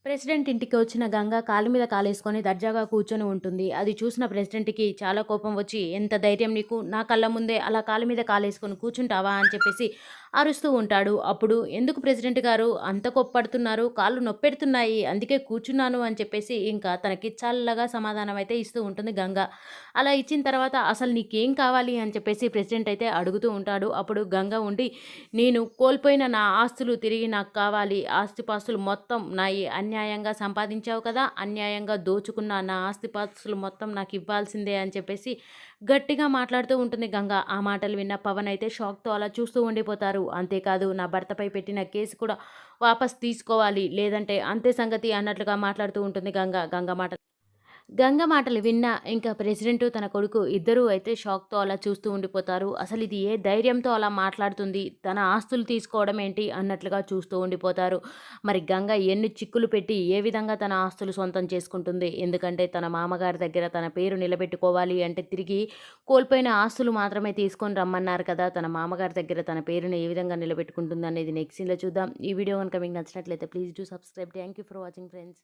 President ఇంటికి వచ్చిన గంగ కాలు మీద కాలేసుకొని దర్జాగా కూర్చొని ఉంటుంది. అది చూసిన ప్రెసిడెంట్‌కి చాలా కోపం వచ్చి, "ఎంత ధైర్యం నీకు? నా కళ్ళ ముందే అలా కాలు మీద కాలేసుకొని కూర్చుంటావా?" అని చెప్పేసి అరుస్తూ ఉంటాడు. అప్పుడు, "ఎందుకు ప్రెసిడెంట్ గారు అంత కోప్పడుతున్నారు? కాళ్ళు నొప్పెడుతున్నాయి. అందుకే కూర్చున్నాను" అని చెప్పేసి ఇంకా తనకి చల్లగా సమాధానం అయితే ఇస్తూ ఉంటుంది గంగ. అలా ఇచ్చిన తర్వాత, "అసలు నీకేం కావాలి?" అని చెప్పేసి ప్రెసిడెంట్ అయితే అడుగుతూ ఉంటాడు. అప్పుడు గంగ ఉండి, "నేను కోల్పోయిన నా ఆస్తులు తిరిగి నాకు కావాలి. ఆస్తిపాస్తులు మొత్తం నాయి. అన్యాయంగా సంపాదించావు కదా! అన్యాయంగా దోచుకున్న నా ఆస్తిపాస్తులు మొత్తం నాకివ్వాల్సిందే" అని చెప్పేసి గట్టిగా మాట్లాడుతూ ఉంటుంది గంగ. ఆ మాటలు విన్న పవన్ అయితే షాక్‌తో అలా చూస్తూ ఉండిపోతారు. అంతేకాదు, నా భర్తపై పెట్టిన కేసు కూడా వాపస్ తీసుకోవాలి. లేదంటే అంతే సంగతి అన్నట్లుగా మాట్లాడుతూ ఉంటుంది గంగ. గంగ మాటలు విన్న ఇంకా ప్రెసిడెంటు, తన కొడుకు ఇద్దరూ అయితే షాక్‌తో అలా చూస్తూ ఉండిపోతారు. అసలిది ఏ ధైర్యంతో అలా మాట్లాడుతుంది? తన ఆస్తులు తీసుకోవడం ఏంటి? అన్నట్లుగా చూస్తూ ఉండిపోతారు. మరి గంగ ఎన్ని చిక్కులు పెట్టి ఏ విధంగా తన ఆస్తులు సొంతం చేసుకుంటుంది? ఎందుకంటే తన మామగారి దగ్గర తన పేరు నిలబెట్టుకోవాలి అంటే తిరిగి కోల్పోయిన ఆస్తులు మాత్రమే తీసుకొని రమ్మన్నారు కదా! తన మామగారి దగ్గర తన పేరుని ఏ విధంగా నిలబెట్టుకుంటుందనేది నెక్స్ట్ సీన్‌లో చూద్దాం. ఈ వీడియో గనుక మీకు నచ్చినట్లయితే please do subscribe. Thank you for watching friends.